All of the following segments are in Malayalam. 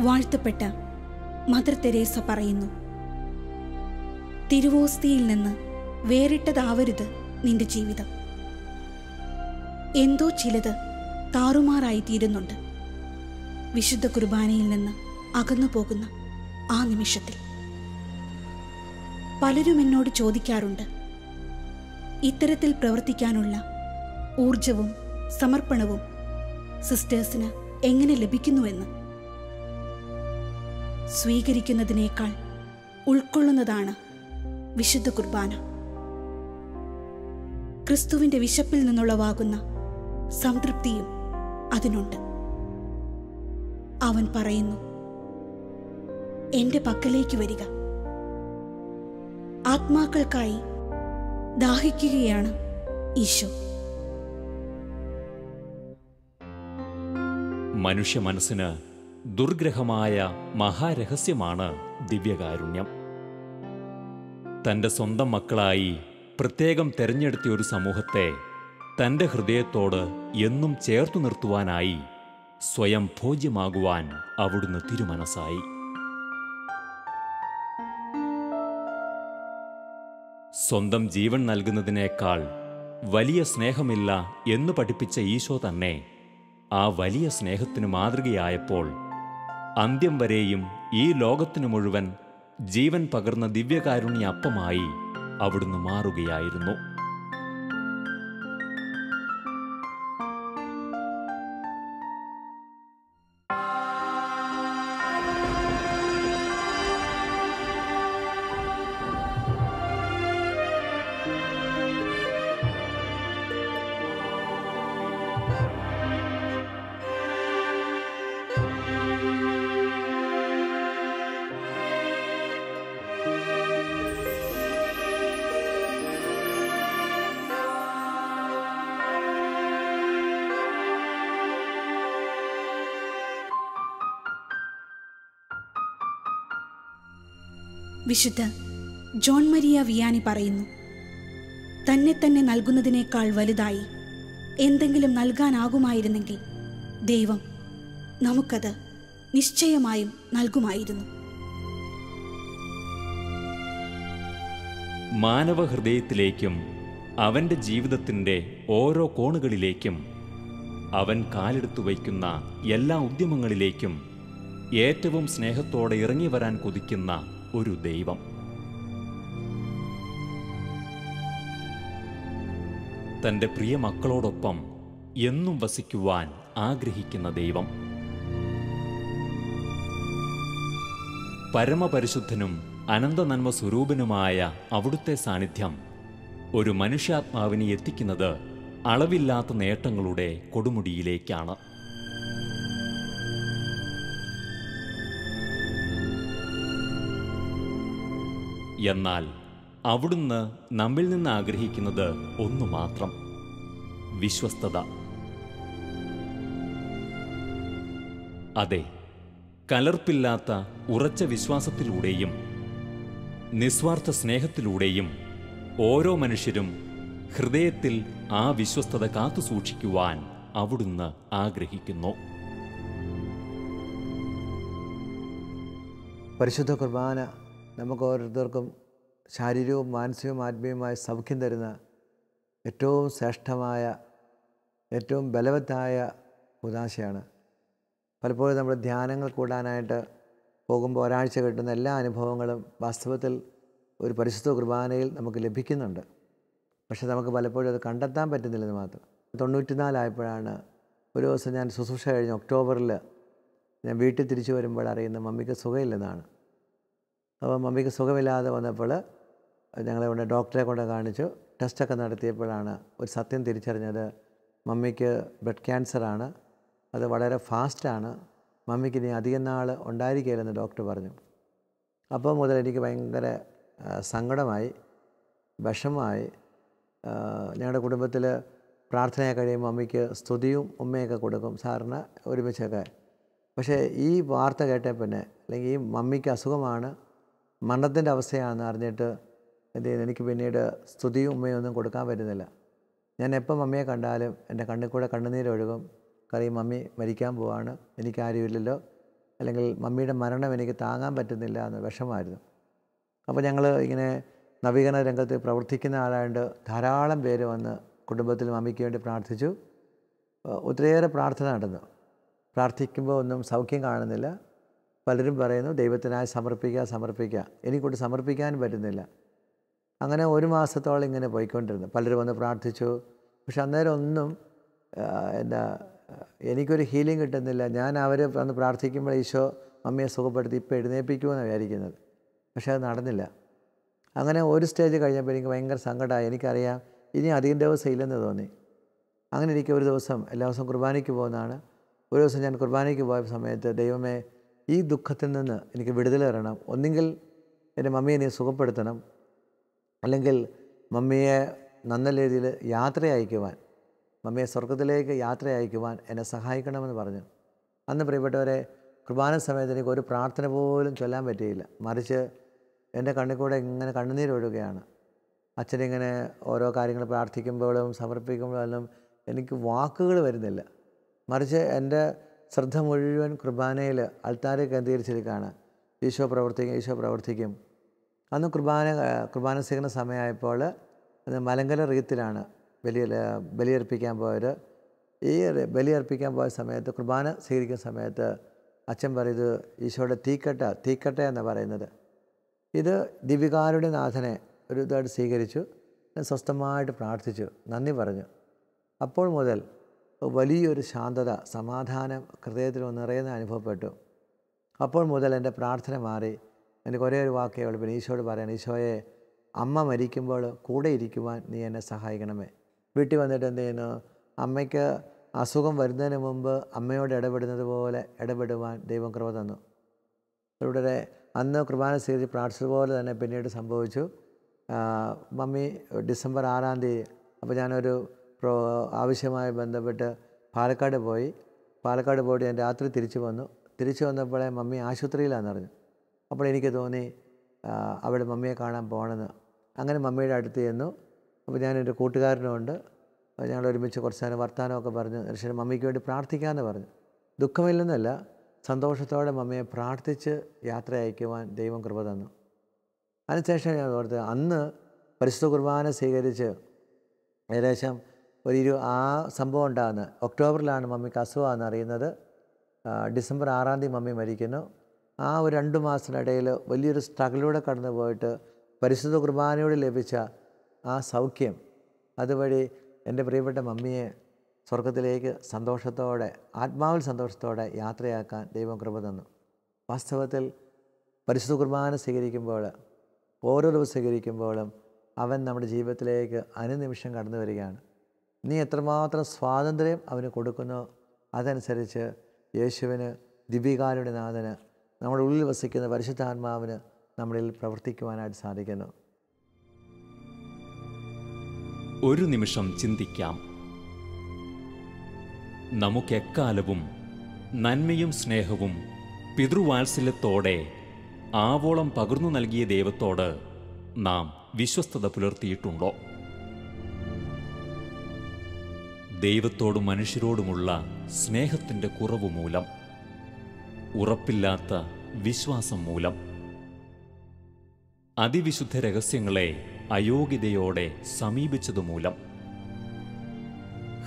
വാഴ്ത്തപ്പെട്ട മദർ തെരേസ പറയുന്നു, തിരുവോസ്തിയിൽ നിന്ന് വേറിട്ടതാവരുത് നിന്റെ ജീവിതം. എന്തോ ചിലത് താറുമാറായി തീരുന്നുണ്ട് വിശുദ്ധ കുർബാനയിൽ നിന്ന് അകന്നു പോകുന്ന ആ നിമിഷത്തിൽ. പലരും എന്നോട് ചോദിക്കാറുണ്ട്, ഇത്തരത്തിൽ പ്രവർത്തിക്കാനുള്ള ഊർജവും സമർപ്പണവും സിസ്റ്റേഴ്സിന് എങ്ങനെ ലഭിക്കുന്നുവെന്ന്. സ്വീകരിക്കുന്നതിനേക്കാൾ ഉൾക്കൊള്ളുന്നതാണ് വിശുദ്ധ കുർബാന. ക്രിസ്തുവിൻ്റെ വിശപ്പിൽ നിന്നുളവാകുന്ന സംതൃപ്തിയും അതിനുണ്ട്. അവൻ പറയുന്നു, എൻ്റെ പക്കലേക്ക് വരിക. ആത്മാക്കൾക്കായി ദാഹിക്കുകയാണ് ഈശോ. മനുഷ്യ മനസ്സിന് ദുർഗ്രഹമായ മഹാരഹസ്യമാണ് ദിവ്യകാരുണ്യം. തൻ്റെ സ്വന്തം മക്കളായി പ്രത്യേകം തെരഞ്ഞെടുത്ത ഒരു സമൂഹത്തെ തൻ്റെ ഹൃദയത്തോട് എന്നും ചേർത്തു നിർത്തുവാനായി സ്വയം ഭോജ്യമാകുവാൻ അവിടുന്ന് തിരുമനസ്സായി. സ്വന്തം ജീവൻ നൽകുന്നതിനേക്കാൾ വലിയ സ്നേഹമില്ല എന്ന് പഠിപ്പിച്ച ഈശോ തന്നെ ആ വലിയ സ്നേഹത്തിന് മാതൃകയായപ്പോൾ അന്ത്യം വരെയും ഈ ലോകത്തിനു മുഴുവൻ ജീവൻ പകർന്ന ദിവ്യകാരുണ്യ അപ്പമായി അവിടുന്ന് മാറുകയായിരുന്നു. വിശുദ്ധ ജോൺ മരിയ വിയാനി പറയുന്നു, തന്നെ തന്നെ നൽകുന്നതിനേക്കാൾ വലുതായി എന്തെങ്കിലും നൽകാനാകുമായിരുന്നെങ്കിൽ ദൈവം നമുക്കത് നിശ്ചയമായും നൽകുമായിരുന്നു. മാനവഹൃദയത്തിലേക്കും അവൻ്റെ ജീവിതത്തിൻ്റെ ഓരോ കോണുകളിലേക്കും അവൻ കാലെടുത്തു വയ്ക്കുന്ന എല്ലാ ഉദ്യമങ്ങളിലേക്കും ഏറ്റവും സ്നേഹത്തോടെ ഇറങ്ങി വരാൻ കൊതിക്കുന്ന ഒരു ദൈവം. തൻ്റെ പ്രിയ മക്കളോടൊപ്പം എന്നും വസിക്കുവാൻ ആഗ്രഹിക്കുന്ന ദൈവം. പരമപരിശുദ്ധനും അനന്തനന്മ സ്വരൂപനുമായ അവിടുത്തെ സാന്നിധ്യം ഒരു മനുഷ്യാത്മാവിനെ എത്തിക്കുന്നത് അളവില്ലാത്ത നേട്ടങ്ങളുടെ കൊടുമുടിയിലേക്കാണ്. എന്നാൽ അവിടുന്ന് നമ്മിൽ നിന്ന് ആഗ്രഹിക്കുന്നത് ഒന്നു മാത്രം: വിശ്വസ്തത. അതെ, കലർപ്പില്ലാത്ത ഉറച്ച വിശ്വാസത്തിലൂടെയും നിസ്വാർത്ഥ സ്നേഹത്തിലൂടെയും ഓരോ മനുഷ്യരും ഹൃദയത്തിൽ ആ വിശ്വസ്തത കാത്തുസൂക്ഷിക്കുവാൻ അവിടുന്ന് ആഗ്രഹിക്കുന്നു. പരിശുദ്ധ കുർബാന നമുക്ക് ഓരോരുത്തർക്കും ശാരീരികവും മാനസികവും ആത്മീയവുമായ സൗഖ്യം തരുന്ന ഏറ്റവും ശ്രേഷ്ഠമായ, ഏറ്റവും ബലവത്തായ ഉദാശയാണ്. പലപ്പോഴും നമ്മൾ ധ്യാനങ്ങൾ കൂടാനായിട്ട് പോകുമ്പോൾ ഒരാഴ്ച കിട്ടുന്ന എല്ലാ അനുഭവങ്ങളും വാസ്തവത്തിൽ ഒരു പരിശുദ്ധ കുർബാനയിൽ നമുക്ക് ലഭിക്കുന്നുണ്ട്. പക്ഷെ നമുക്ക് പലപ്പോഴും അത് കണ്ടെത്താൻ പറ്റുന്നില്ലെന്ന് മാത്രം. 94 ഒരു ദിവസം ഞാൻ ശുശ്രൂഷ കഴിഞ്ഞ് ഒക്ടോബറിൽ ഞാൻ വീട്ടിൽ തിരിച്ചു വരുമ്പോൾ അറിയുന്ന മമ്മിക്ക് സുഖമില്ലെന്നാണ്. അപ്പോൾ മമ്മിക്ക് സുഖമില്ലാതെ വന്നപ്പോൾ ഞങ്ങളെ കൊണ്ട് ഡോക്ടറെ കൊണ്ട് കാണിച്ചു. ടെസ്റ്റൊക്കെ നടത്തിയപ്പോഴാണ് ഒരു സത്യം തിരിച്ചറിഞ്ഞത്. മമ്മിക്ക് ബ്ലഡ് ക്യാൻസറാണ്, അത് വളരെ ഫാസ്റ്റാണ്, മമ്മിക്ക് ഇനി അധികം നാൾ ഉണ്ടായിരിക്കില്ലെന്ന് ഡോക്ടർ പറഞ്ഞു. അപ്പോൾ മുതൽ എനിക്ക് ഭയങ്കര സങ്കടമായി, വിഷമമായി. ഞങ്ങളുടെ കുടുംബത്തിൽ പ്രാർത്ഥനയൊക്കെ കഴിയുമ്പോൾ മമ്മിക്ക് സ്തുതിയും ഉമ്മയൊക്കെ കൊടുക്കും സാറിന് ഒരുമിച്ചൊക്കെ. പക്ഷേ ഈ വാർത്ത കേട്ട പിന്നെ, അല്ലെങ്കിൽ ഈ മമ്മിക്ക് അസുഖമാണ്, മരണത്തിൻ്റെ അവസ്ഥയാണെന്ന് അറിഞ്ഞിട്ട് എന്ത് ചെയ്യുന്നു, എനിക്ക് പിന്നീട് സ്തുതിയും ഉമ്മയും ഒന്നും കൊടുക്കാൻ പറ്റുന്നില്ല. ഞാൻ എപ്പോൾ മമ്മിയെ കണ്ടാലും എൻ്റെ കണ്ണിൽ കൂടെ കണ്ണുനീരൊഴുകും. കാര്യം മമ്മി മരിക്കാൻ പോവാണ്, എനിക്കാരുമില്ലല്ലോ, അല്ലെങ്കിൽ മമ്മിയുടെ മരണം എനിക്ക് താങ്ങാൻ പറ്റുന്നില്ല എന്ന വിഷമമായിരുന്നു. അപ്പോൾ ഞങ്ങൾ ഇങ്ങനെ നവീകരണ രംഗത്ത് പ്രവർത്തിക്കുന്ന ആളായതുകൊണ്ട് ധാരാളം പേര് വന്ന് കുടുംബത്തിൽ മമ്മിക്ക് വേണ്ടി പ്രാർത്ഥിച്ചു. ഒത്തിരിയേറെ പ്രാർത്ഥന നടന്നു. പ്രാർത്ഥിക്കുമ്പോൾ ഒന്നും സൗഖ്യം കാണുന്നില്ല. പലരും പറയുന്നു ദൈവത്തിനായി സമർപ്പിക്കുക. എനിക്കൊണ്ട് സമർപ്പിക്കാനും പറ്റുന്നില്ല. അങ്ങനെ 1 മാസത്തോളം ഇങ്ങനെ പോയിക്കൊണ്ടിരുന്നു. പലരും വന്ന് പ്രാർത്ഥിച്ചു. പക്ഷെ അന്നേരം ഒന്നും എനിക്കൊരു ഹീലിംഗ് കിട്ടുന്നില്ല. ഞാൻ അവർ വന്ന് പ്രാർത്ഥിക്കുമ്പോൾ ഈശോ മമ്മിയെ സുഖപ്പെടുത്തി ഇപ്പോൾ എഴുന്നേൽപ്പിക്കുമെന്നാണ് വിചാരിക്കുന്നത്. പക്ഷെ അത് നടന്നില്ല. അങ്ങനെ ഒരു സ്റ്റേജ് കഴിഞ്ഞപ്പോൾ എനിക്ക് ഭയങ്കര സങ്കടമായി. എനിക്കറിയാം ഇനി അധികം ദിവസം ഇല്ലെന്ന് തോന്നി. അങ്ങനെ എനിക്ക് ഒരു ദിവസം എല്ലാ ദിവസവും കുർബാനയ്ക്ക് പോകുന്നതാണ്. ഒരു ദിവസം ഞാൻ കുർബാനയ്ക്ക് പോയ സമയത്ത് ദൈവമേ, ഈ ദുഃഖത്തിൽ നിന്ന് എനിക്ക് വിടുതൽ തരണം. ഒന്നുകിൽ എൻ്റെ മമ്മിയെ നീ സുഖപ്പെടുത്തണം, അല്ലെങ്കിൽ മമ്മിയെ നല്ല രീതിയിൽ യാത്ര അയക്കുവാൻ, മമ്മിയെ സ്വർഗത്തിലേക്ക് യാത്ര അയക്കുവാൻ എന്നെ സഹായിക്കണമെന്ന് പറഞ്ഞു. അന്ന് പ്രിയപ്പെട്ടവരെ, കുർബാന സമയത്ത് എനിക്ക് ഒരു പ്രാർത്ഥന പോലും ചൊല്ലാൻ പറ്റിയില്ല. മറിച്ച് എൻ്റെ കണ്ണിൽ കൂടെ ഇങ്ങനെ കണ്ണുനീരൊഴുകയാണ്. അച്ഛനിങ്ങനെ ഓരോ കാര്യങ്ങൾ പ്രാർത്ഥിക്കുമ്പോഴും സമർപ്പിക്കുമ്പോഴെല്ലാം എനിക്ക് വാക്കുകൾ വരുന്നില്ല. മറിച്ച് എൻ്റെ ശ്രദ്ധ മുഴുവൻ കുർബാനയിൽ അൾത്താരെ കേന്ദ്രീകരിച്ചിരിക്കുകയാണ്. ഈശോ പ്രവർത്തിക്കും. അന്ന് കുർബാന സ്വീകരണ സമയമായപ്പോൾ മലങ്കര റീത്തിലാണ് ബലിയർപ്പിക്കാൻ പോയത്. ഈ ബലിയർപ്പിക്കാൻ പോയ സമയത്ത്, കുർബാന സ്വീകരിക്കുന്ന സമയത്ത് അച്ഛൻ പറയുന്നത് ഈശോയുടെ തീക്കട്ട എന്നാണ് പറയുന്നത്. ഇത് ദിവികാരുടെ നാഥനെ ഒരു ഇതായിട്ട് സ്വീകരിച്ചു. ഞാൻ സ്വസ്ഥമായിട്ട് പ്രാർത്ഥിച്ചു, നന്ദി പറഞ്ഞു. അപ്പോൾ മുതൽ വലിയൊരു ശാന്തത, സമാധാനം ഹൃദയത്തിൽ നിറയുന്ന അനുഭവപ്പെട്ടു. അപ്പോൾ മുതൽ എൻ്റെ പ്രാർത്ഥന മാറി. എനിക്ക് ഒരേ ഒരു വാക്കേ ഉള്ളൂ, പിന്നെ ഈശോയോട് പറയാൻ, ഈശോയെ, അമ്മ മരിക്കുമ്പോൾ കൂടെ ഇരിക്കുവാൻ നീ എന്നെ സഹായിക്കണമേ. വീട്ടിൽ വന്നിട്ട് എന്ത് ചെയ്യുന്നു, അമ്മയ്ക്ക് അസുഖം വരുന്നതിന് മുമ്പ് അമ്മയോട് ഇടപെടുന്നത് പോലെ ഇടപെടുവാൻ ദൈവം കൃപ തന്നു. ഇവിടെ അന്ന് കുർബാന സ്വീകരിച്ച് പ്രാർത്ഥിച്ചതുപോലെ തന്നെ പിന്നീട് സംഭവിച്ചു. മമ്മി ഡിസംബർ 6-ാം തീയതി, അപ്പോൾ ഞാനൊരു ആവശ്യമായി ബന്ധപ്പെട്ട് പാലക്കാട് പോയിട്ട് ഞാൻ രാത്രി തിരിച്ചു വന്നപ്പോഴേ മമ്മി ആശുപത്രിയിലാണെന്ന് അറിഞ്ഞു. അപ്പോൾ എനിക്ക് തോന്നി അവിടെ മമ്മിയെ കാണാൻ പോകണമെന്ന്. അങ്ങനെ മമ്മിയുടെ അടുത്ത് ചെന്നു. അപ്പോൾ ഞാനൊരു കൂട്ടുകാരനുണ്ട്, ഞങ്ങൾ ഒരുമിച്ച് കുറച്ച് നേരം വർത്തമാനമൊക്കെ പറഞ്ഞു. ശരി, മമ്മിക്ക് വേണ്ടി പ്രാർത്ഥിക്കാമെന്ന് പറഞ്ഞു. ദുഃഖമില്ലെന്നല്ല, സന്തോഷത്തോടെ മമ്മിയെ പ്രാർത്ഥിച്ച് യാത്ര അയക്കുവാൻ ദൈവം കൃപ തന്നു. അതിനുശേഷം ഞാൻ ഓർത്ത്, അന്ന് പരിശുദ്ധ കുർബാന സ്വീകരിച്ച് ഏകദേശം ആ സംഭവം ഉണ്ടാകുന്നത് ഒക്ടോബറിലാണ് മമ്മിക്ക് അസുഖമാണെന്ന് അറിയുന്നത്. ഡിസംബർ 6-ാം തീയതി മമ്മി മരിക്കുന്നു. ആ ഒരു 2 മാസത്തിനിടയിൽ വലിയൊരു സ്ട്രഗിലൂടെ കടന്നു പോയിട്ട് പരിശുദ്ധ കുർബാനയോട് ലഭിച്ച ആ സൗഖ്യം, അതുവഴി എൻ്റെ പ്രിയപ്പെട്ട മമ്മിയെ സ്വർഗത്തിലേക്ക് സന്തോഷത്തോടെ, ആത്മാവിൽ സന്തോഷത്തോടെ യാത്രയാക്കാൻ ദൈവം കൃപ തന്നു. വാസ്തവത്തിൽ പരിശുദ്ധ കുർബാന സ്വീകരിക്കുമ്പോൾ, ഓരോ ദിവസം സ്വീകരിക്കുമ്പോഴും അവൻ നമ്മുടെ ജീവിതത്തിലേക്ക് അനുനിമിഷം കടന്നു വരികയാണ്. നീ എത്രമാത്രം സ്വാതന്ത്ര്യം അവന് കൊടുക്കുന്നോ അതനുസരിച്ച് യേശുവിന്, ദിവ്യകാരുണ്യ നാഥന്, നമ്മുടെ ഉള്ളിൽ വസിക്കുന്ന പരിശുദ്ധാത്മാവിന് നമ്മളിൽ പ്രവർത്തിക്കുവാനായിട്ട് സാധിക്കുന്നു. ഒരു നിമിഷം ചിന്തിക്കാം. നമുക്കെക്കാലവും നന്മയും സ്നേഹവും പിതൃവാത്സല്യത്തോടെ ആവോളം പകർന്നു നൽകിയ ദൈവത്തോട് നാം വിശ്വസ്തത പുലർത്തിയിട്ടുണ്ടോ? ദൈവത്തോടും മനുഷ്യരോടുമുള്ള സ്നേഹത്തിൻ്റെ കുറവ് മൂലം, ഉറപ്പില്ലാത്ത വിശ്വാസം മൂലം, അതിവിശുദ്ധ രഹസ്യങ്ങളെ അയോഗ്യതയോടെ സമീപിച്ചതുമൂലം,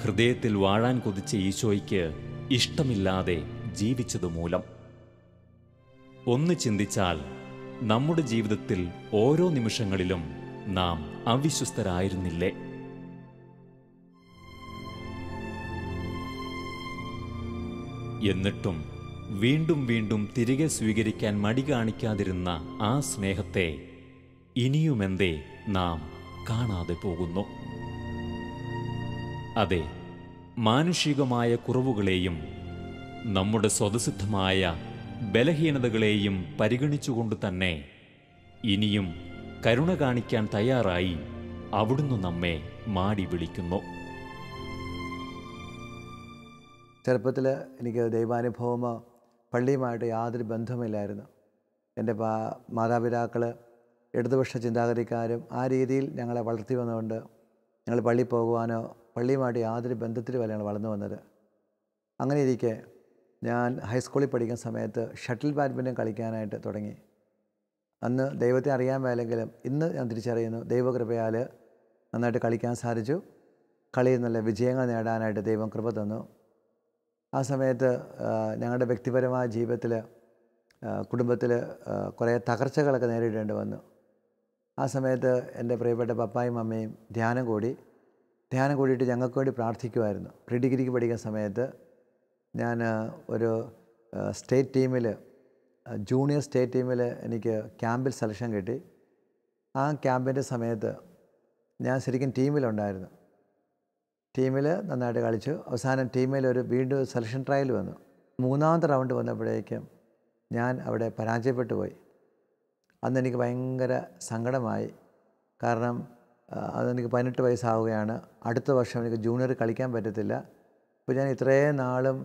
ഹൃദയത്തിൽ വാഴാൻ കൊതിച്ച ഈശോയ്ക്ക് ഇഷ്ടമില്ലാതെ ജീവിച്ചതുമൂലം, ഒന്ന് ചിന്തിച്ചാൽ നമ്മുടെ ജീവിതത്തിൽ ഓരോ നിമിഷങ്ങളിലും നാം അവിശ്വസ്തരായിരുന്നില്ലേ? എന്നിട്ടും വീണ്ടും വീണ്ടും തിരികെ സ്വീകരിക്കാൻ മടി കാണിക്കാതിരുന്ന ആ സ്നേഹത്തെ ഇനിയുമെന്തേ നാം കാണാതെ പോകുന്നു? അതെ, മാനുഷികമായ കുറവുകളെയും നമ്മുടെ സ്വതസിദ്ധമായ ബലഹീനതകളെയും പരിഗണിച്ചുകൊണ്ട് തന്നെ ഇനിയും കരുണ കാണിക്കാൻ തയ്യാറായി അവിടുന്ന് നമ്മെ മാടി വിളിക്കുന്നു. ചെറുപ്പത്തിൽ എനിക്ക് ദൈവാനുഭവമോ പള്ളിയുമായിട്ട് യാതൊരു ബന്ധവുമില്ലായിരുന്നു. എൻ്റെ മാതാപിതാക്കൾ ഇടതുപക്ഷ ചിന്താഗതിക്കാരും ആ രീതിയിൽ ഞങ്ങളെ വളർത്തി വന്നുകൊണ്ട് ഞങ്ങൾ പള്ളിയിൽ പോകുവാനോ പള്ളിയുമായിട്ട് യാതൊരു ബന്ധത്തിലുമല്ല ഞങ്ങൾ വളർന്നു വന്നത്. അങ്ങനെ ഇരിക്കെ ഞാൻ ഹൈസ്കൂളിൽ പഠിക്കുന്ന സമയത്ത് ഷട്ടിൽ ബാഡ്മിൻ്റൺ കളിക്കാനായിട്ട് തുടങ്ങി. അന്ന് ദൈവത്തെ അറിയാൻ മേലെങ്കിലും ഇന്ന് ഞാൻ തിരിച്ചറിയുന്നു, ദൈവകൃപയാൽ നന്നായിട്ട് കളിക്കാൻ സാധിച്ചു. കളിയിൽ നല്ല വിജയങ്ങൾ നേടാനായിട്ട് ദൈവം കൃപ തന്നു. ആ സമയത്ത് ഞങ്ങളുടെ വ്യക്തിപരമായ ജീവിതത്തിൽ കുടുംബത്തിൽ കുറേ തകർച്ചകളൊക്കെ നേരിടേണ്ടി വന്നു. ആ സമയത്ത് എൻ്റെ പ്രിയപ്പെട്ട പപ്പായും അമ്മയും ധ്യാനം കൂടിയിട്ട് ഞങ്ങൾക്ക് വേണ്ടി പ്രാർത്ഥിക്കുമായിരുന്നു. പ്രീ ഡിഗ്രിക്ക് പഠിക്കുന്ന സമയത്ത് ഞാൻ ഒരു സ്റ്റേറ്റ് ടീമിൽ, ജൂനിയർ സ്റ്റേറ്റ് ടീമിൽ എനിക്ക് ക്യാമ്പിൽ സെലക്ഷൻ കിട്ടി. ആ ക്യാമ്പിൻ്റെ സമയത്ത് ഞാൻ ശരിക്കും ടീമിലുണ്ടായിരുന്നു. ടീമിൽ നന്നായിട്ട് കളിച്ചു. അവസാനം ടീമിൽ വീണ്ടും സെലക്ഷൻ ട്രയൽ വന്നു. മൂന്നാമത്തെ റൗണ്ട് വന്നപ്പോഴേക്കും ഞാൻ അവിടെ പരാജയപ്പെട്ടു പോയി. അന്ന് എനിക്ക് ഭയങ്കര സങ്കടമായി. കാരണം അതെനിക്ക് 18 വയസ്സാവുകയാണ്. അടുത്ത വർഷം എനിക്ക് ജൂനിയർ കളിക്കാൻ പറ്റത്തില്ല. അപ്പോൾ ഞാൻ ഇത്രയും നാളും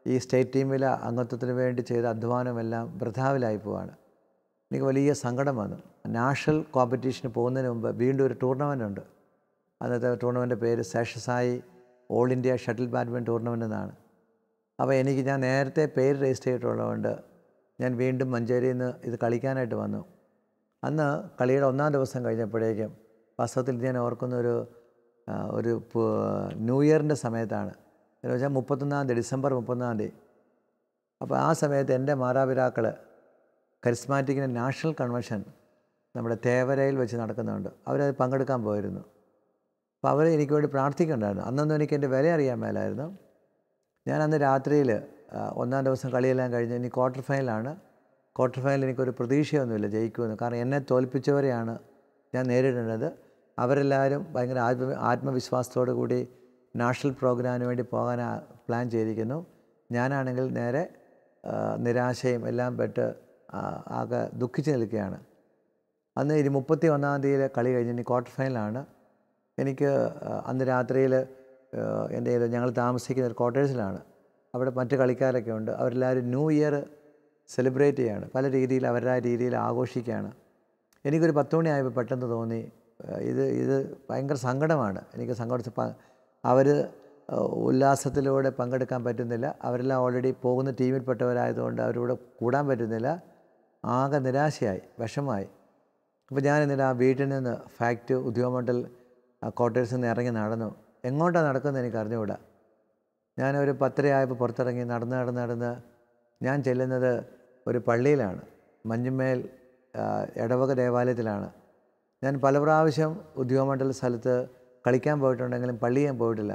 ഈ സ്റ്റേറ്റ് ടീമിലെ അംഗത്വത്തിന് വേണ്ടി ചെയ്ത അധ്വാനമെല്ലാം വൃഥാവിലായി പോവാണ്. എനിക്ക് വലിയ സങ്കടം വന്നു. നാഷണൽ കോമ്പറ്റീഷന് പോകുന്നതിന് മുമ്പ് വീണ്ടും ഒരു ടൂർണമെൻ്റ് ഉണ്ട്. അന്നത്തെ ടൂർണമെൻ്റ് പേര് Seshasai all India shuttle badminton tournament എന്നാണ്. അപ്പോൾ ഞാൻ നേരത്തെ പേര് രജിസ്റ്റർ ചെയ്തിട്ടുള്ളതുകൊണ്ട് ഞാൻ വീണ്ടും മഞ്ചേരിയിൽ നിന്ന് ഇത് കളിക്കാനായിട്ട് വന്നു. അന്ന് കളിയുടെ 1-ാം ദിവസം കഴിഞ്ഞപ്പോഴേക്കും വാസ്തവത്തിൽ ഞാൻ ഓർക്കുന്ന ഒരു ന്യൂ ഇയറിൻ്റെ സമയത്താണ്. എന്ന് വെച്ചാൽ 31-ാം തീയതി, ഡിസംബർ 31-ാം തീയതി. അപ്പോൾ ആ സമയത്ത് എൻ്റെ മാതാപിതാക്കൾ കരിസ്മാറ്റിക്കിൻ്റെ നാഷണൽ കൺവെൻഷൻ നമ്മുടെ തേവരയിൽ വെച്ച് നടക്കുന്നുണ്ട്. അവരത് പങ്കെടുക്കാൻ പോയിരുന്നു. അപ്പോൾ അവർ എനിക്ക് വേണ്ടി പ്രാർത്ഥിക്കുന്നുണ്ടായിരുന്നു. അന്നൊന്നും എനിക്ക് എൻ്റെ വില അറിയാൻ മേലായിരുന്നു. ഞാൻ അന്ന് രാത്രിയിൽ 1-ാം ദിവസം കളിയെല്ലാം കഴിഞ്ഞ് ഇനി ക്വാർട്ടർ ഫൈനലാണ്. ക്വാർട്ടർ ഫൈനൽ എനിക്കൊരു പ്രതീക്ഷയൊന്നുമില്ല ജയിക്കുമെന്ന്. കാരണം എന്നെ തോൽപ്പിച്ചവരെയാണ് ഞാൻ നേരിടേണ്ടത്. അവരെല്ലാവരും ഭയങ്കര ആത്മവിശ്വാസത്തോടു കൂടി നാഷണൽ പ്രോഗ്രാമിന് വേണ്ടി പോകാൻ പ്ലാൻ ചെയ്തിരിക്കുന്നു. ഞാനാണെങ്കിൽ നേരെ നിരാശയും എല്ലാം പെട്ട് ആകെ ദുഃഖിച്ച് നിൽക്കുകയാണ്. അന്ന് 31-ാം തീയതി കളി കഴിഞ്ഞ് ഇനി ക്വാർട്ടർ ഫൈനലാണ്. എനിക്ക് അന്ന് രാത്രിയിൽ ഞങ്ങൾ താമസിക്കുന്ന ഒരു ക്വാർട്ടേഴ്സിലാണ്. അവിടെ മറ്റ് കളിക്കാരൊക്കെ ഉണ്ട്. അവരെല്ലാവരും ന്യൂ ഇയർ സെലിബ്രേറ്റ് ചെയ്യുകയാണ്. പല രീതിയിൽ അവരുടെ രീതിയിൽ ആഘോഷിക്കുകയാണ്. എനിക്കൊരു 10 മണിയായപ്പോൾ പെട്ടെന്ന് തോന്നി ഇത് ഭയങ്കര സങ്കടമാണ്. എനിക്ക് സങ്കടിച്ച് അവർ ഉല്ലാസത്തിലൂടെ പങ്കെടുക്കാൻ പറ്റുന്നില്ല. അവരെല്ലാം ഓൾറെഡി പോകുന്ന ടീമിൽപ്പെട്ടവരായതുകൊണ്ട് അവരോട് കൂടാൻ പറ്റുന്നില്ല. ആകെ നിരാശയായി, വിഷമമായി. അപ്പോൾ ഞാൻ എന്നിട്ട് ആ വീട്ടിൽ നിന്ന് ഉദ്യോഗമണ്ഡൽ ക്വാർട്ടേഴ്സിൽ നിന്ന് ഇറങ്ങി നടന്നു. എങ്ങോട്ടാണ് നടക്കുന്നത് എനിക്ക് അറിഞ്ഞുകൂടാ. ഞാനൊരു 10:30 ആയപ്പോൾ പുറത്തിറങ്ങി നടന്ന് ഞാൻ ചെല്ലുന്നത് ഒരു പള്ളിയിലാണ്. മഞ്ഞുമേൽ ഇടവക ദേവാലയത്തിലാണ്. ഞാൻ പല പ്രാവശ്യം ഉദ്യോഗമണ്ഡല സ്ഥലത്ത് കളിക്കാൻ പോയിട്ടുണ്ടെങ്കിലും പള്ളി ഞാൻ പോയിട്ടില്ല.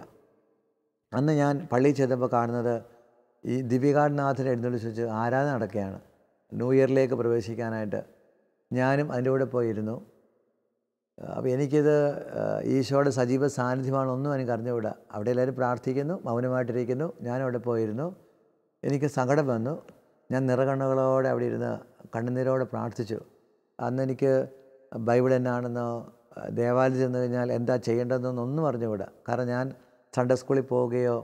അന്ന് ഞാൻ പള്ളിയിൽ ചെന്നപ്പോൾ കാണുന്നത് ഈ ദിവ്യകാഠനാഥനെ എഴുന്നള്ളിച്ച് വെച്ച് ആരാധന നടക്കുകയാണ്. ന്യൂ ഇയറിലേക്ക് പ്രവേശിക്കാനായിട്ട് ഞാനും അതിൻ്റെ കൂടെ പോയിരുന്നു. അപ്പോൾ എനിക്കിത് ഈശോയുടെ സജീവ സാന്നിധ്യമാണൊന്നും എനിക്ക് അറിഞ്ഞുകൂടാ. അവിടെ എല്ലാവരും പ്രാർത്ഥിക്കുന്നു, മൗനമായിട്ടിരിക്കുന്നു. ഞാനവിടെ പോയിരുന്നു. എനിക്ക് സങ്കടം വന്നു. ഞാൻ നിറകണ്ണുകളോടെ അവിടെ ഇരുന്ന് കണ്ണുനീരോടെ പ്രാർത്ഥിച്ചു. അന്ന് എനിക്ക് ബൈബിൾ എന്നാണെന്നോ ദേവാലയത്തിൽ ചെന്ന് കഴിഞ്ഞാൽ എന്താ ചെയ്യേണ്ടതെന്നൊന്നും അറിഞ്ഞുകൂടാ. കാരണം ഞാൻ സൺഡേ സ്കൂളിൽ പോവുകയോ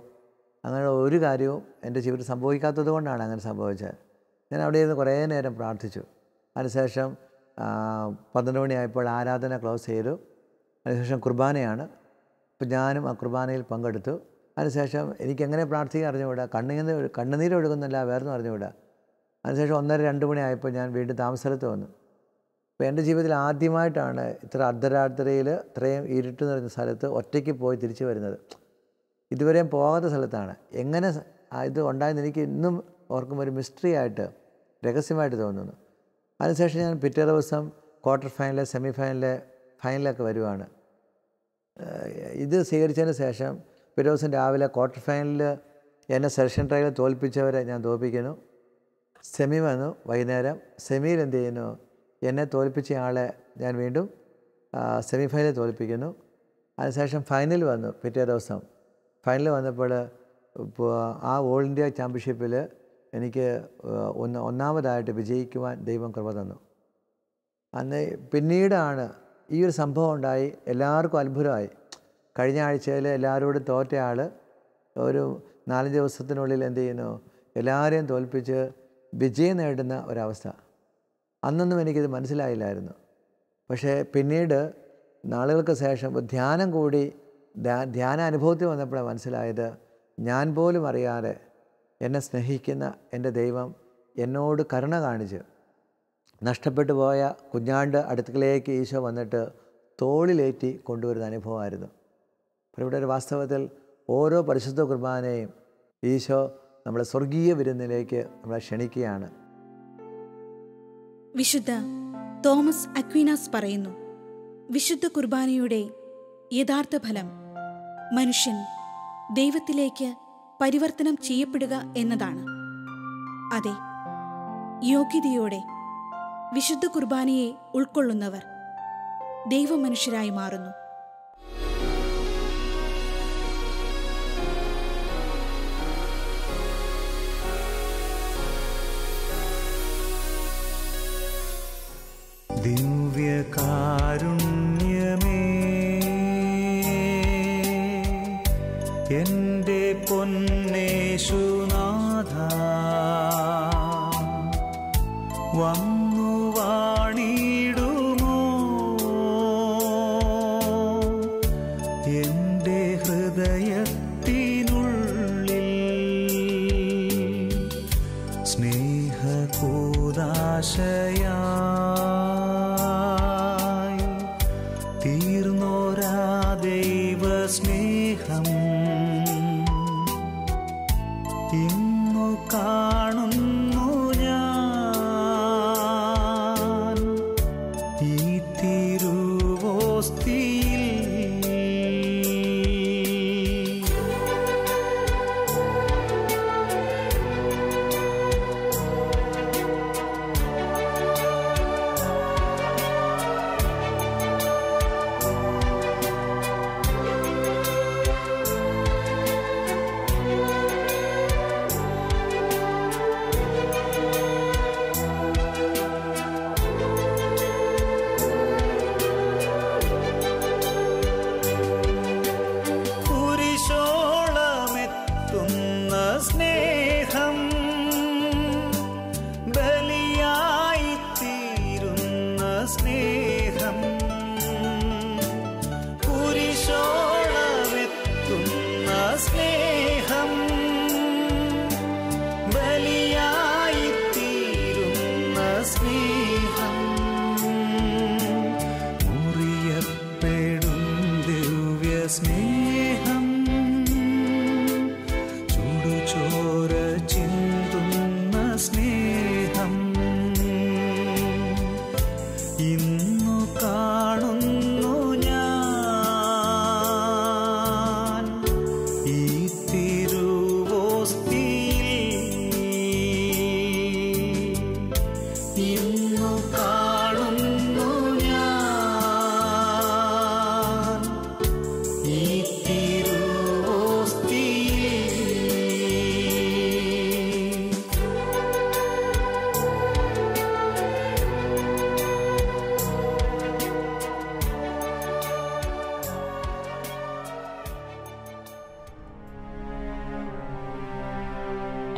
അങ്ങനെ ഒരു കാര്യവും എൻ്റെ ജീവിതത്തിൽ സംഭവിക്കാത്തത് കൊണ്ടാണ് അങ്ങനെ സംഭവിച്ചത്. ഞാൻ അവിടെ ഇരുന്ന് കുറേ നേരം പ്രാർത്ഥിച്ചു. അതിനുശേഷം 12 മണിയായപ്പോൾ ആരാധന ക്ലോസ് ചെയ്തു. അതിനുശേഷം കുർബാനയാണ്. അപ്പോൾ ഞാനും ആ കുർബാനയിൽ പങ്കെടുത്തു. അതിനുശേഷം എനിക്കെങ്ങനെ പ്രാർത്ഥിക്കാൻ അറിഞ്ഞുകൂടാ. കണ്ണുനീര് ഒഴുകുന്നില്ല, വേറൊന്നും അറിഞ്ഞുകൂടാ. അതിനുശേഷം 1:30-2 മണിയായപ്പോൾ ഞാൻ വീണ്ടും താമസസ്ഥലത്ത് വന്നു. അപ്പോൾ എൻ്റെ ജീവിതത്തിൽ ആദ്യമായിട്ടാണ് ഇത്ര അർദ്ധരാത്രിയിൽ ഇത്രയും ഇരുട്ട് നിറഞ്ഞ സ്ഥലത്ത് ഒറ്റയ്ക്ക് പോയി തിരിച്ചു വരുന്നത്. ഇതുവരെയും പോകാത്ത സ്ഥലത്താണ്. എങ്ങനെ ഇത് ഉണ്ടായെന്ന് എനിക്ക് ഇന്നും ഓർക്കുമ്പോൾ ഒരു മിസ്റ്ററി ആയിട്ട്, രഹസ്യമായിട്ട് തോന്നുന്നു. അതിനുശേഷം ഞാൻ പിറ്റേ ദിവസം ക്വാർട്ടർ ഫൈനൽ, സെമി ഫൈനൽ, ഫൈനലൊക്കെ വരുവാണ്. ഇത് സ്വീകരിച്ചതിന് ശേഷം പിറ്റേ ദിവസം രാവിലെ ക്വാർട്ടർ ഫൈനലിൽ എന്നെ സെലക്ഷൻ ട്രയലിൽ തോൽപ്പിച്ചവരെ ഞാൻ തോൽപ്പിക്കുന്നു. സെമി വന്നു വൈകുന്നേരം. സെമിയിൽ എന്ത് ചെയ്യുന്നു, എന്നെ തോൽപ്പിച്ച ആളെ ഞാൻ വീണ്ടും സെമി ഫൈനലിൽ തോൽപ്പിക്കുന്നു. അതിനുശേഷം ഫൈനൽ വന്നു. പിറ്റേ ദിവസം ഫൈനൽ വന്നപ്പോൾ ആ ഓൾ ഇന്ത്യ ചാമ്പ്യൻഷിപ്പിൽ എനിക്ക് ഒന്നാമതായിട്ട് വിജയിക്കുവാൻ ദൈവം കൃപ തന്നു. അന്ന് പിന്നീടാണ് ഈ ഒരു സംഭവം ഉണ്ടായി. എല്ലാവർക്കും അത്ഭുതമായി. കഴിഞ്ഞ ആഴ്ചയിൽ എല്ലാവരോടും തോറ്റ ആൾ ഒരു 4 ദിവസത്തിനുള്ളിൽ എന്ത് ചെയ്യുന്നു, എല്ലാവരെയും തോൽപ്പിച്ച് വിജയം നേടുന്ന ഒരവസ്ഥ. അന്നൊന്നും എനിക്കിത് മനസ്സിലായില്ലായിരുന്നു. പക്ഷേ പിന്നീട് നാളുകൾക്ക് ശേഷം ധ്യാനം കൂടി ധ്യാന അനുഭവത്തിൽ വന്നപ്പോഴാണ് മനസ്സിലായത്, ഞാൻ പോലും അറിയാതെ എന്നെ സ്നേഹിക്കുന്ന എൻ്റെ ദൈവം എന്നോട് കരുണ കാണിച്ച് നഷ്ടപ്പെട്ടു പോയ കുഞ്ഞാണ്ട് അടുക്കളയിലേക്ക് ഈശോ വന്നിട്ട് തോളിലേറ്റി കൊണ്ടുവരുന്ന അനുഭവമായിരുന്നു. അപ്പോൾ ഇവിടെ ഒരു വാസ്തവത്തിൽ ഓരോ പരിശുദ്ധ കുർബാനയും ഈശോ നമ്മളെ സ്വർഗീയ വിരുന്നിലേക്ക് നമ്മളെ ക്ഷണിക്കുകയാണ്. വിശുദ്ധ തോമസ് അക്വീനാസ് പറയുന്നു, വിശുദ്ധ കുർബാനയുടെ യഥാർത്ഥ ഫലം മനുഷ്യൻ ദൈവത്തിലേക്ക് പരിവർത്തനം ചെയ്യപ്പെടുക എന്നതാണ്. അതെ, യോഗ്യതയോടെ വിശുദ്ധ കുർബാനയെ ഉൾക്കൊള്ളുന്നവർ ദൈവമനുഷ്യരായി മാറുന്നു. ദിവ്യകാരുണ്യമേ എൻ്റെ പൊന്നേശുനാഥ, വന്നു വാണിടുമോ എൻ്റെ ഹൃദയത്തിനുള്ളിൽ സ്നേഹകൂദാശയായി തീർന്നോരാ ദൈവസ്നേഹം ഇന്നു കാണുന്നു ഞാൻ ഈ തിരുവോസ്തിയിൽ. സ്നേഹം ബലിയായി തീരുന്ന സ്നേഹം, കുരിശോളമെത്തുന്ന സ്നേഹം ബലിയായി തീരുന്ന സ്നേഹം, മുറിയപ്പെടും ദിവ്യ സ്നേഹം, ചോര ചിന്തുന്ന സ്നേഹം ഇന്നു കാണുന്നു ഞാൻ ഈ തിരുവോസ്തിയിൽ. ഇന്നു കാണുന്നു ഞാൻ ഈ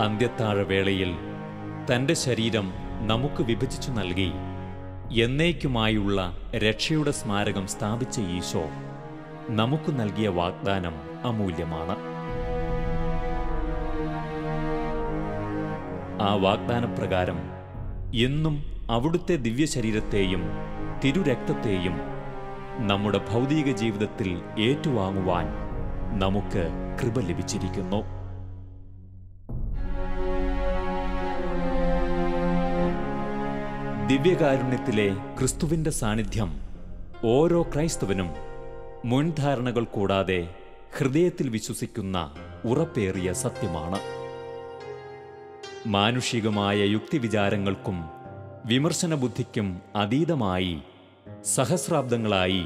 അന്ത്യത്താഴവേളയിൽ തൻ്റെ ശരീരം നമുക്ക് വിഭജിച്ചു നൽകി എന്നേക്കുമായുള്ള രക്ഷയുടെ സ്മാരകം സ്ഥാപിച്ച ഈശോ നമുക്ക് നൽകിയ വാഗ്ദാനം അമൂല്യമാണ്. ആ വാഗ്ദാനപ്രകാരം എന്നും അവിടുത്തെ ദിവ്യശരീരത്തെയും തിരുരക്തത്തെയും നമ്മുടെ ഭൗതിക ജീവിതത്തിൽ ഏറ്റുവാങ്ങുവാൻ നമുക്ക് കൃപ ലഭിച്ചിരിക്കുന്നു. ദിവ്യകാരുണ്യത്തിലെ ക്രിസ്തുവിൻ്റെ സാന്നിധ്യം ഓരോ ക്രൈസ്തവനും മുൻധാരണകൾ കൂടാതെ ഹൃദയത്തിൽ വിശ്വസിക്കുന്ന ഉറപ്പേറിയ സത്യമാണ്. മാനുഷികമായ യുക്തിവിചാരങ്ങൾക്കും വിമർശനബുദ്ധിക്കും അതീതമായി സഹസ്രാബ്ദങ്ങളായി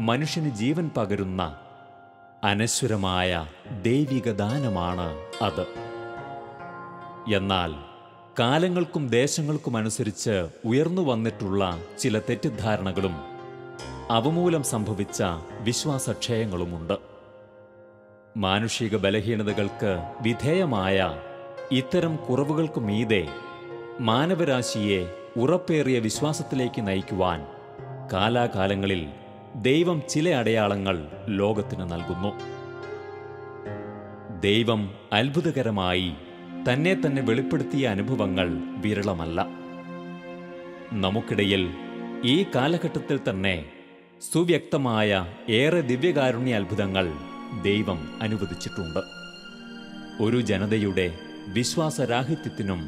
മനുഷ്യന് ജീവൻ പകരുന്ന അനശ്വരമായ ദൈവിക ദാനമാണ് അത്. എന്നാൽ കാലങ്ങൾക്കും ദേശങ്ങൾക്കുമനുസരിച്ച് ഉയർന്നു വന്നിട്ടുള്ള ചില തെറ്റിദ്ധാരണകളും അവമൂലം സംഭവിച്ച വിശ്വാസക്ഷയങ്ങളുമുണ്ട്. മാനുഷിക ബലഹീനതകൾക്ക് വിധേയമായ ഇത്തരം കുറവുകൾക്ക് മീതെ മാനവരാശിയെ ഉറപ്പേറിയ വിശ്വാസത്തിലേക്ക് നയിക്കുവാൻ കാലാകാലങ്ങളിൽ ദൈവം ചില അടയാളങ്ങൾ ലോകത്തിന് നൽകുന്നു. ദൈവം അത്ഭുതകരമായി തന്നെ തന്നെ വെളിപ്പെടുത്തിയ അനുഭവങ്ങൾ വിരളമല്ല. നമുക്കിടയിൽ ഈ കാലഘട്ടത്തിൽ തന്നെ സുവ്യക്തമായ ഏറെ ദിവ്യകാരുണ്യ അത്ഭുതങ്ങൾ ദൈവം അനുവദിച്ചിട്ടുണ്ട്. ഒരു ജനതയുടെ വിശ്വാസരാഹിത്യത്തിനും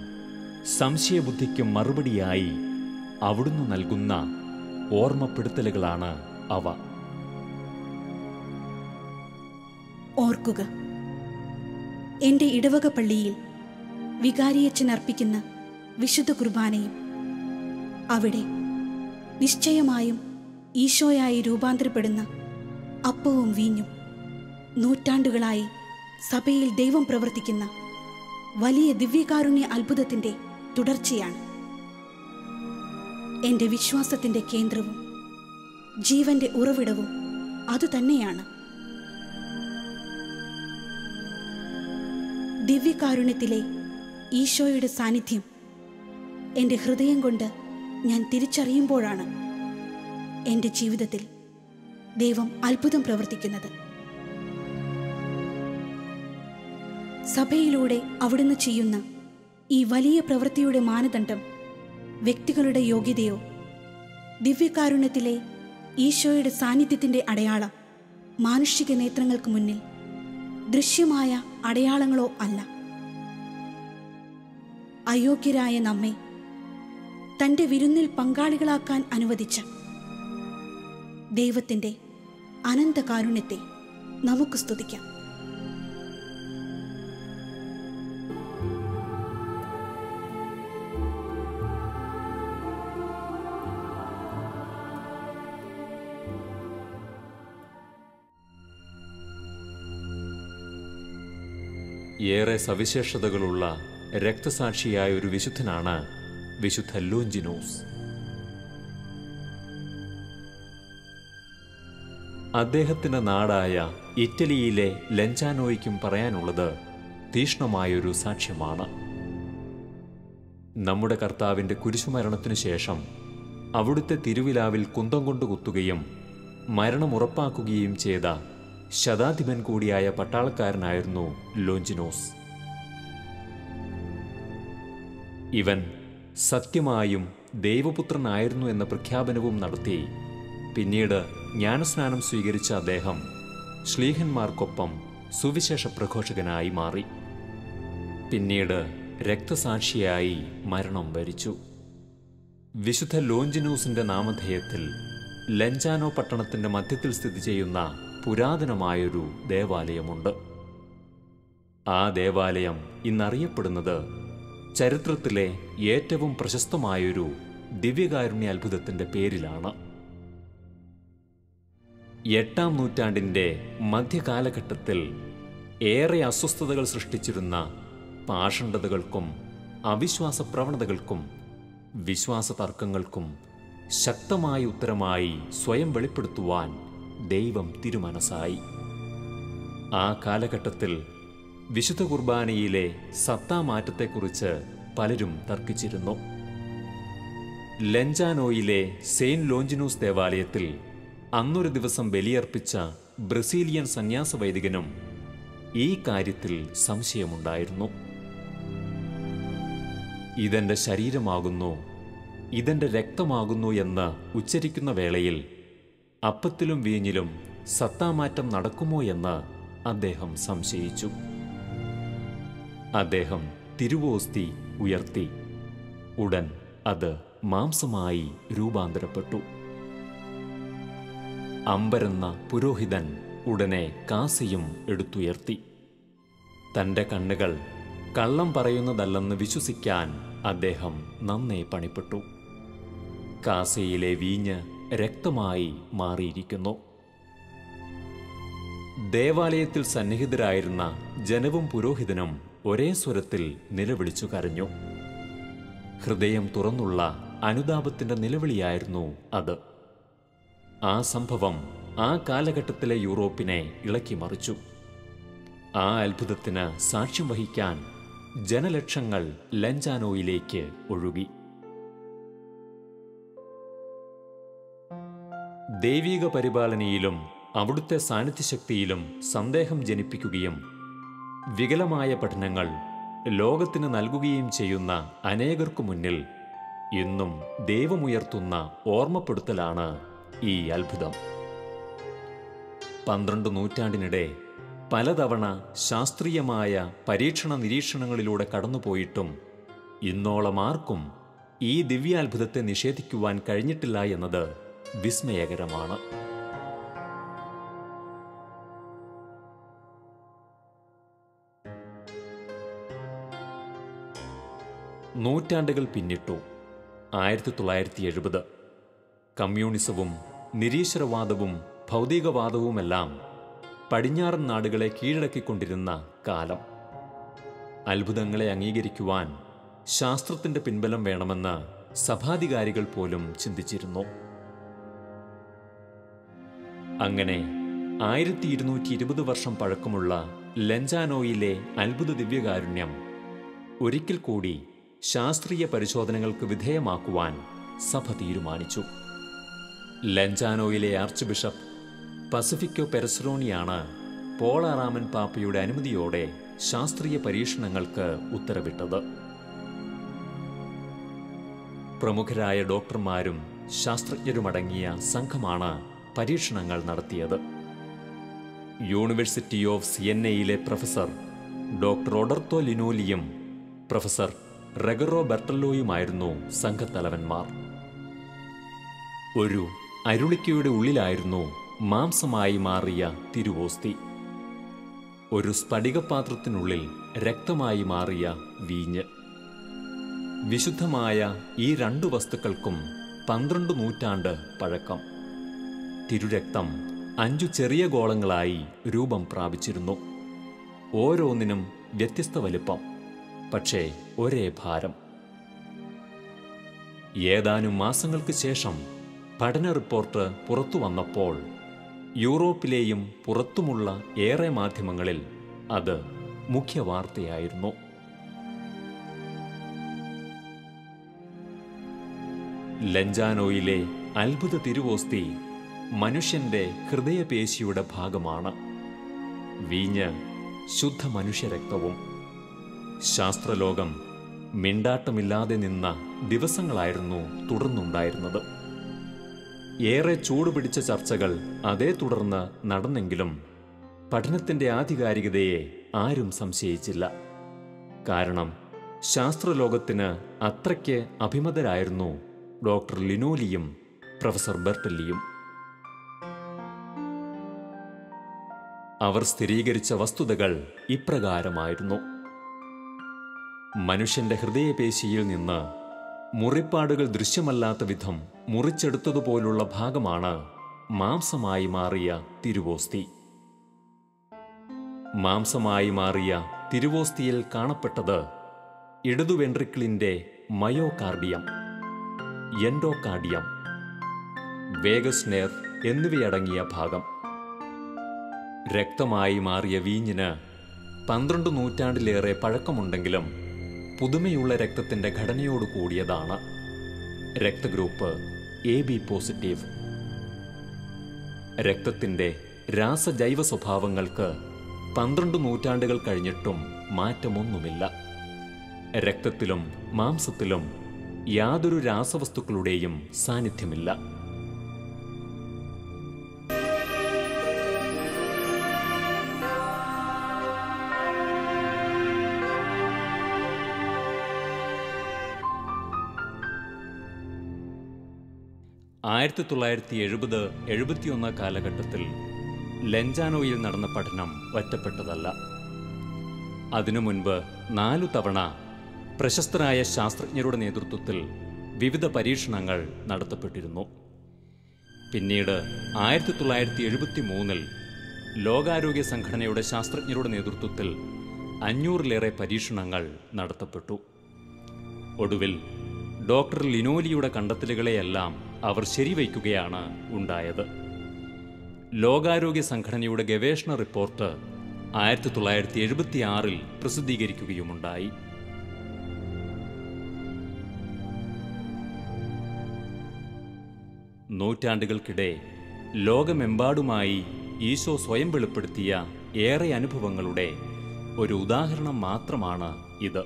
സംശയബുദ്ധിക്കും മറുപടിയായി അവിടുന്ന് നൽകുന്ന ഓർമ്മപ്പെടുത്തലുകളാണ് അവ. ഓർക്കുക, എൻ്റെ ഇടവക പള്ളിയിൽ വികാരിയച്ഛൻ അർപ്പിക്കുന്ന വിശുദ്ധ കുർബാനയും അവിടെ നിശ്ചയമായും ഈശോയായി രൂപാന്തരപ്പെടുന്ന അപ്പവും വീഞ്ഞും നൂറ്റാണ്ടുകളായി സഭയിൽ ദൈവം പ്രവർത്തിക്കുന്ന വലിയ ദിവ്യകാരുണ്യ അത്ഭുതത്തിൻ്റെ തുടർച്ചയാണ്. എൻ്റെ വിശ്വാസത്തിൻ്റെ കേന്ദ്രവും ജീവന്റെ ഉറവിടവും അതുതന്നെയാണ്. ദിവ്യകാരുണ്യത്തിലെ ഈശോയുടെ സാന്നിധ്യം എൻ്റെ ഹൃദയം കൊണ്ട് ഞാൻ തിരിച്ചറിയുമ്പോഴാണ് എൻ്റെ ജീവിതത്തിൽ ദൈവം അത്ഭുതം പ്രവർത്തിക്കുന്നത്. സഭയിലൂടെ അവിടുന്ന് ചെയ്യുന്ന ഈ വലിയ പ്രവൃത്തിയുടെ മാനദണ്ഡം വ്യക്തികളുടെ യോഗ്യതയോ ദിവ്യകാരുണ്യത്തിലെ ഈശോയുടെ സാന്നിധ്യത്തിൻ്റെ അടയാളം മാനുഷിക നേത്രങ്ങൾക്ക് മുന്നിൽ ദൃശ്യമായ അടയാളങ്ങളോ അല്ല. അയോഗ്യരായ നമ്മെ തൻ്റെ വിരുന്നിൽ പങ്കാളികളാക്കാൻ അനുവദിച്ച ദൈവത്തിൻ്റെ അനന്തകാരുണ്യത്തെ നമുക്ക് സ്തുതിക്കാം. ഏറെ സവിശേഷതകളുള്ള രക്തസാക്ഷിയായ ഒരു വിശുദ്ധനാണ് വിശുദ്ധ ലോഞ്ചിനോസ്. അദ്ദേഹത്തിൻ്റെ നാടായ ഇറ്റലിയിലെ ലെഞ്ചാനോയ്ക്കും പറയാനുള്ളത് തീക്ഷ്ണമായൊരു സാക്ഷ്യമാണ്. നമ്മുടെ കർത്താവിൻ്റെ കുരിശുമരണത്തിനു ശേഷം അവിടുത്തെ തിരുവിലാവിൽ കുന്തം കൊണ്ട് കുത്തുകയും മരണമുറപ്പാക്കുകയും ചെയ്ത ശതാധിപൻ കൂടിയായ പട്ടാളക്കാരനായിരുന്നു ലോഞ്ചിനോസ്. ഇവൻ സത്യമായും ദൈവപുത്രനായിരുന്നു എന്ന പ്രഖ്യാപനവും നടത്തി പിന്നീട് ജ്ഞാനസ്നാനം സ്വീകരിച്ച അദ്ദേഹം ശ്ലീഹന്മാർക്കൊപ്പം സുവിശേഷ പ്രഘോഷകനായി മാറി. പിന്നീട് രക്തസാക്ഷിയായി മരണം വരിച്ചു. വിശുദ്ധ ലോഞ്ചിനൂസിന്റെ നാമധേയത്തിൽ ലെഞ്ചാനോ പട്ടണത്തിന്റെ മധ്യത്തിൽ സ്ഥിതി ചെയ്യുന്ന പുരാതനമായൊരു ദേവാലയമുണ്ട്. ആ ദേവാലയം ഇന്നറിയപ്പെടുന്നത് ചരിത്രത്തിലെ ഏറ്റവും പ്രശസ്തമായൊരു ദിവ്യകാരുണ്യ അത്ഭുതത്തിന്റെ പേരിലാണ്. 8-ാം നൂറ്റാണ്ടിൻ്റെ മധ്യകാലഘട്ടത്തിൽ ഏറെ അസ്വസ്ഥതകൾ സൃഷ്ടിച്ചിരുന്ന പാഷണ്ഡതകൾക്കും അവിശ്വാസ പ്രവണതകൾക്കും വിശ്വാസ തർക്കങ്ങൾക്കും ശക്തമായ ഉത്തരമായി സ്വയം വെളിപ്പെടുത്തുവാൻ ദൈവം തിരുമനസായി. ആ കാലഘട്ടത്തിൽ വിശുദ്ധ കുർബാനയിലെ സത്താമാറ്റത്തെക്കുറിച്ച് പലരും തർക്കിച്ചിരുന്നു. ലെഞ്ചാനോയിലെ സെയിന്റ് ലോഞ്ചിനൂസ് ദേവാലയത്തിൽ അന്നൊരു ദിവസം ബലിയർപ്പിച്ച ബ്രസീലിയൻ സന്യാസ വൈദികനും ഈ കാര്യത്തിൽ സംശയമുണ്ടായിരുന്നു. ഇതെന്റെ ശരീരമാകുന്നു, ഇതെന്റെ രക്തമാകുന്നു എന്ന് ഉച്ചരിക്കുന്ന വേളയിൽ അപ്പത്തിലും വീഞ്ഞിലും സത്താമാറ്റം നടക്കുമോ എന്ന് അദ്ദേഹം സംശയിച്ചു. അദ്ദേഹം തിരുവോസ്തി ഉയർത്തി. ഉടൻ അത് മാംസമായി രൂപാന്തരപ്പെട്ടു. അമ്പരന്ന പുരോഹിതൻ ഉടനെ കാസയും എടുത്തുയർത്തി. തൻ്റെ കണ്ണുകൾ കള്ളം പറയുന്നതല്ലെന്ന് വിശ്വസിക്കാൻ അദ്ദേഹം നന്നേ പണിപ്പെട്ടു. കാസയിലെ വീഞ്ഞ് രക്തമായി മാറിയിരിക്കുന്നു. ദേവാലയത്തിൽ സന്നിഹിതരായിരുന്ന ജനവും പുരോഹിതനും ഒരേ സ്വരത്തിൽ നിലവിളിച്ചു കരഞ്ഞു. ഹൃദയം തുറന്നുള്ള അനുതാപത്തിൻ്റെ നിലവിളിയായിരുന്നു അത്. ആ സംഭവം ആ കാലഘട്ടത്തിലെ യൂറോപ്പിനെ ഇളക്കിമറിച്ചു. ആ അത്ഭുതത്തിന് സാക്ഷ്യം വഹിക്കാൻ ജനലക്ഷങ്ങൾ ലെഞ്ചാനോയിലേക്ക് ഒഴുകി. ദൈവിക പരിപാലനയിലും അവിടുത്തെ സാന്നിധ്യശക്തിയിലും സന്ദേഹം ജനിപ്പിക്കുകയും വികലമായ പഠനങ്ങൾ ലോകത്തിന് നൽകുകയും ചെയ്യുന്ന അനേകർക്കു മുന്നിൽ ഇന്നും ദൈവമുയർത്തുന്ന ഓർമ്മപ്പെടുത്തലാണ് ഈ അത്ഭുതം. 12 നൂറ്റാണ്ടിനിടെ പലതവണ ശാസ്ത്രീയമായ പരീക്ഷണ നിരീക്ഷണങ്ങളിലൂടെ കടന്നുപോയിട്ടും ഇന്നോളം ആർക്കും ഈ ദിവ്യാത്ഭുതത്തെ നിഷേധിക്കുവാൻ കഴിഞ്ഞിട്ടില്ല എന്നത് വിസ്മയകരമാണ്. നൂറ്റാണ്ടുകൾ പിന്നിട്ടു. 1970. കമ്മ്യൂണിസവും നിരീശ്വരവാദവും ഭൗതികവാദവുമെല്ലാം പടിഞ്ഞാറൻ നാടുകളെ കീഴടക്കിക്കൊണ്ടിരുന്ന കാലം. അത്ഭുതങ്ങളെ അംഗീകരിക്കുവാൻ ശാസ്ത്രത്തിൻ്റെ പിൻബലം വേണമെന്ന് സഭാധികാരികൾ പോലും ചിന്തിച്ചിരുന്നു. അങ്ങനെ 1220 വർഷം പഴക്കമുള്ള ലഞ്ചാനോയിലെ അത്ഭുത ദിവ്യകാരുണ്യം ഒരിക്കൽ കൂടി ശാസ്ത്രീയ പരിശോധനകൾക്ക് വിധേയമാക്കുവാൻ സഭ തീരുമാനിച്ചു. ലഞ്ചാനോയിലെ ആർച്ച് ബിഷപ്പ് പസിഫിക്കോ പെരസ്റോണിയാണ് പോൾ ആറാമൻ പാപ്പയുടെ അനുമതിയോടെ ശാസ്ത്രീയ പരീക്ഷണങ്ങൾക്ക് ഉത്തരവിട്ടത്. പ്രമുഖരായ ഡോക്ടർമാരും ശാസ്ത്രജ്ഞരുമടങ്ങിയ സംഘമാണ് പരീക്ഷണങ്ങൾ നടത്തിയത്. യൂണിവേഴ്സിറ്റി ഓഫ് സിയന്നയിലെ പ്രൊഫസർ ഡോക്ടർ റോഡർട്ടോ ലിനോലിയും പ്രൊഫസർ റെഗറോ ബെർട്ടല്ലോയുമായിരുന്നു സംഘത്തലവന്മാർ. ഒരു അരുളിക്കയുടെ ഉള്ളിലായിരുന്നു മാംസമായി മാറിയ തിരുവോസ്തി. ഒരു സ്ഫടികപാത്രത്തിനുള്ളിൽ രക്തമായി മാറിയ വീഞ്ഞ്. വിശുദ്ധമായ ഈ 2 വസ്തുക്കൾക്കും 12 നൂറ്റാണ്ട് പഴക്കം. തിരുരക്തം 5 ചെറിയ ഗോളങ്ങളായി രൂപം പ്രാപിച്ചിരുന്നു. ഓരോന്നിനും വ്യത്യസ്ത വലിപ്പം, പക്ഷേ ഒരേ ഭാരം. ഏതാനും മാസങ്ങൾക്ക് ശേഷം പഠന റിപ്പോർട്ട് പുറത്തു വന്നപ്പോൾ യൂറോപ്പിലെയും പുറത്തുമുള്ള ഏറെ മാധ്യമങ്ങളിൽ അത് മുഖ്യ വാർത്തയായിരുന്നു. ലഞ്ചാനോയിലെ അത്ഭുത തിരുവോസ്തി മനുഷ്യന്റെ ഹൃദയപേശിയുടെ ഭാഗമാണ്. വീഞ്ഞ് ശുദ്ധ മനുഷ്യരക്തവും. ശാസ്ത്രലോകം മിണ്ടാട്ടമില്ലാതെ നിന്ന ദിവസങ്ങളായിരുന്നു തുടർന്നുണ്ടായിരുന്നത്. ഏറെ ചൂടുപിടിച്ച ചർച്ചകൾ അതേ തുടർന്ന് നടന്നെങ്കിലും പഠനത്തിൻ്റെ ആധികാരികതയെ ആരും സംശയിച്ചില്ല. കാരണം ശാസ്ത്രലോകത്തിന് അത്രയ്ക്ക് അഭിമതരായിരുന്നു ഡോക്ടർ ലിനോലിയും പ്രൊഫസർ ബെർട്ടല്ലിയും. അവർ സ്ഥിരീകരിച്ച വസ്തുതകൾ ഇപ്രകാരമായിരുന്നു. മനുഷ്യന്റെ ഹൃദയപേശിയിൽ നിന്ന് മുറിപ്പാടുകൾ ദൃശ്യമല്ലാത്ത വിധം മുറിച്ചെടുത്തതുപോലുള്ള ഭാഗമാണ് മാംസമായി മാറിയ തിരുവോസ്തി. മാംസമായി മാറിയ തിരുവോസ്തിയിൽ കാണപ്പെട്ടത് ഇടതുവെൻട്രിക്കിളിന്റെ മയോകാർഡിയം, എൻഡോകാർഡിയം, വേഗസ് നെർവ് എന്നിവയടങ്ങിയ ഭാഗം. രക്തമായി മാറിയ വീഞ്ഞിന് 12 നൂറ്റാണ്ടിലേറെ പഴക്കമുണ്ടെങ്കിലും പുതുമയുള്ള രക്തത്തിന്റെ ഘടനയോട് കൂടിയതാണ്. രക്തഗ്രൂപ്പ് AB പോസിറ്റീവ്. രക്തത്തിന്റെ രാസജൈവ സ്വഭാവങ്ങൾക്ക് 12 നൂറ്റാണ്ടുകൾ കഴിഞ്ഞിട്ടും മാറ്റമൊന്നുമില്ല. രക്തത്തിലും മാംസത്തിലും യാതൊരു രാസവസ്തുക്കളുടെയും സാന്നിധ്യമില്ല. ആയിരത്തി 1970-71 കാലഘട്ടത്തിൽ ലഞ്ചാനോയിൽ നടന്ന പഠനം ഒറ്റപ്പെട്ടതല്ല. അതിനു മുൻപ് 4 തവണ പ്രശസ്തരായ ശാസ്ത്രജ്ഞരുടെ നേതൃത്വത്തിൽ വിവിധ പരീക്ഷണങ്ങൾ നടത്തപ്പെട്ടിരുന്നു. പിന്നീട് 1973 ലോകാരോഗ്യ സംഘടനയുടെ ശാസ്ത്രജ്ഞരുടെ നേതൃത്വത്തിൽ 500-ലേറെ പരീക്ഷണങ്ങൾ നടത്തപ്പെട്ടു. ഒടുവിൽ ഡോക്ടർ ലിനോലിയുടെ കണ്ടെത്തലുകളെയെല്ലാം അവർ ശരിവയ്ക്കുകയാണ് ഉണ്ടായത്. ലോകാരോഗ്യ സംഘടനയുടെ ഗവേഷണ റിപ്പോർട്ട് 1976 പ്രസിദ്ധീകരിക്കുകയുമുണ്ടായി. നൂറ്റാണ്ടുകൾക്കിടെ ലോകമെമ്പാടുമായി ഈശോ സ്വയം വെളിപ്പെടുത്തിയ ഏറെ അനുഭവങ്ങളുടെ ഒരു ഉദാഹരണം മാത്രമാണ് ഇത്.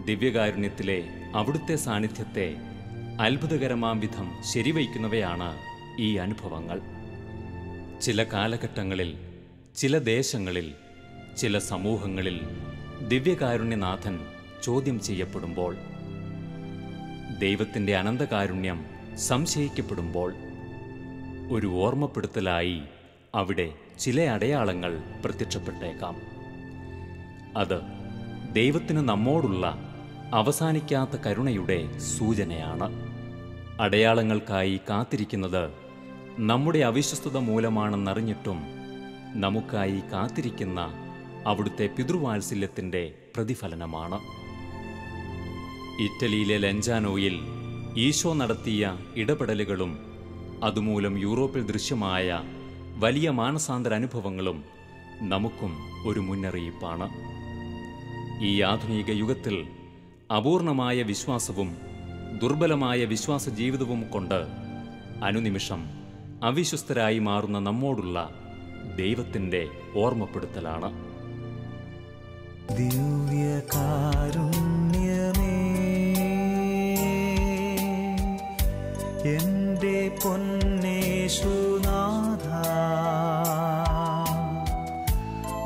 ദിവ്യകാരുണ്യത്തിലെ അവിടുത്തെ സാന്നിധ്യത്തെ അത്ഭുതകരമാം വിധം ശരിവയ്ക്കുന്നവയാണ് ഈ അനുഭവങ്ങൾ. ചില കാലഘട്ടങ്ങളിൽ, ചില ദേശങ്ങളിൽ, ചില സമൂഹങ്ങളിൽ ദിവ്യകാരുണ്യനാഥൻ ചോദ്യം ചെയ്യപ്പെടുമ്പോൾ, ദൈവത്തിൻ്റെ അനന്തകാരുണ്യം സംശയിക്കപ്പെടുമ്പോൾ, ഒരു ഓർമ്മപ്പെടുത്തലായി അവിടെ ചില അടയാളങ്ങൾ പ്രത്യക്ഷപ്പെട്ടേക്കാം. അത് ദൈവത്തിന് നമ്മോടുള്ള അവസാനിക്കാത്ത കരുണയുടെ സൂചനയാണ്. അടയാളങ്ങൾക്കായി കാത്തിരിക്കുന്നത് നമ്മുടെ അവിശ്വസ്തത മൂലമാണെന്നറിഞ്ഞിട്ടും നമുക്കായി കാത്തിരിക്കുന്ന അവിടുത്തെ പിതൃവാത്സല്യത്തിൻ്റെ പ്രതിഫലനമാണ്. ഇറ്റലിയിലെ ലെഞ്ചാനോയിൽ ഈശോ നടത്തിയ ഇടപെടലുകളും അതുമൂലം യൂറോപ്പിൽ ദൃശ്യമായ വലിയ മാനസാന്തര അനുഭവങ്ങളും നമുക്കും ഒരു മുന്നറിയിപ്പാണ്. ഈ ആധുനിക യുഗത്തിൽ അപൂർണമായ വിശ്വാസവും ദുർബലമായ വിശ്വാസ ജീവിതവും കൊണ്ട് അനുനിമിഷം അവിശ്വസ്തരായി മാറുന്ന നമ്മോടുള്ള ദൈവത്തിൻ്റെ ഓർമ്മപ്പെടുത്തലാണ്. ദിവ്യകാരുണ്യമേ, എൻ്റെ പൊന്നേശുനാഥാ,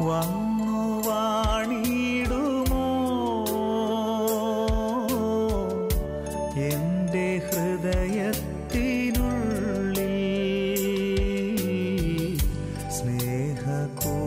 വന്നു വാണിടുമോ എൻ്റെ ഹൃദയത്തിനുള്ളിൽ സ്നേഹകൂദാശ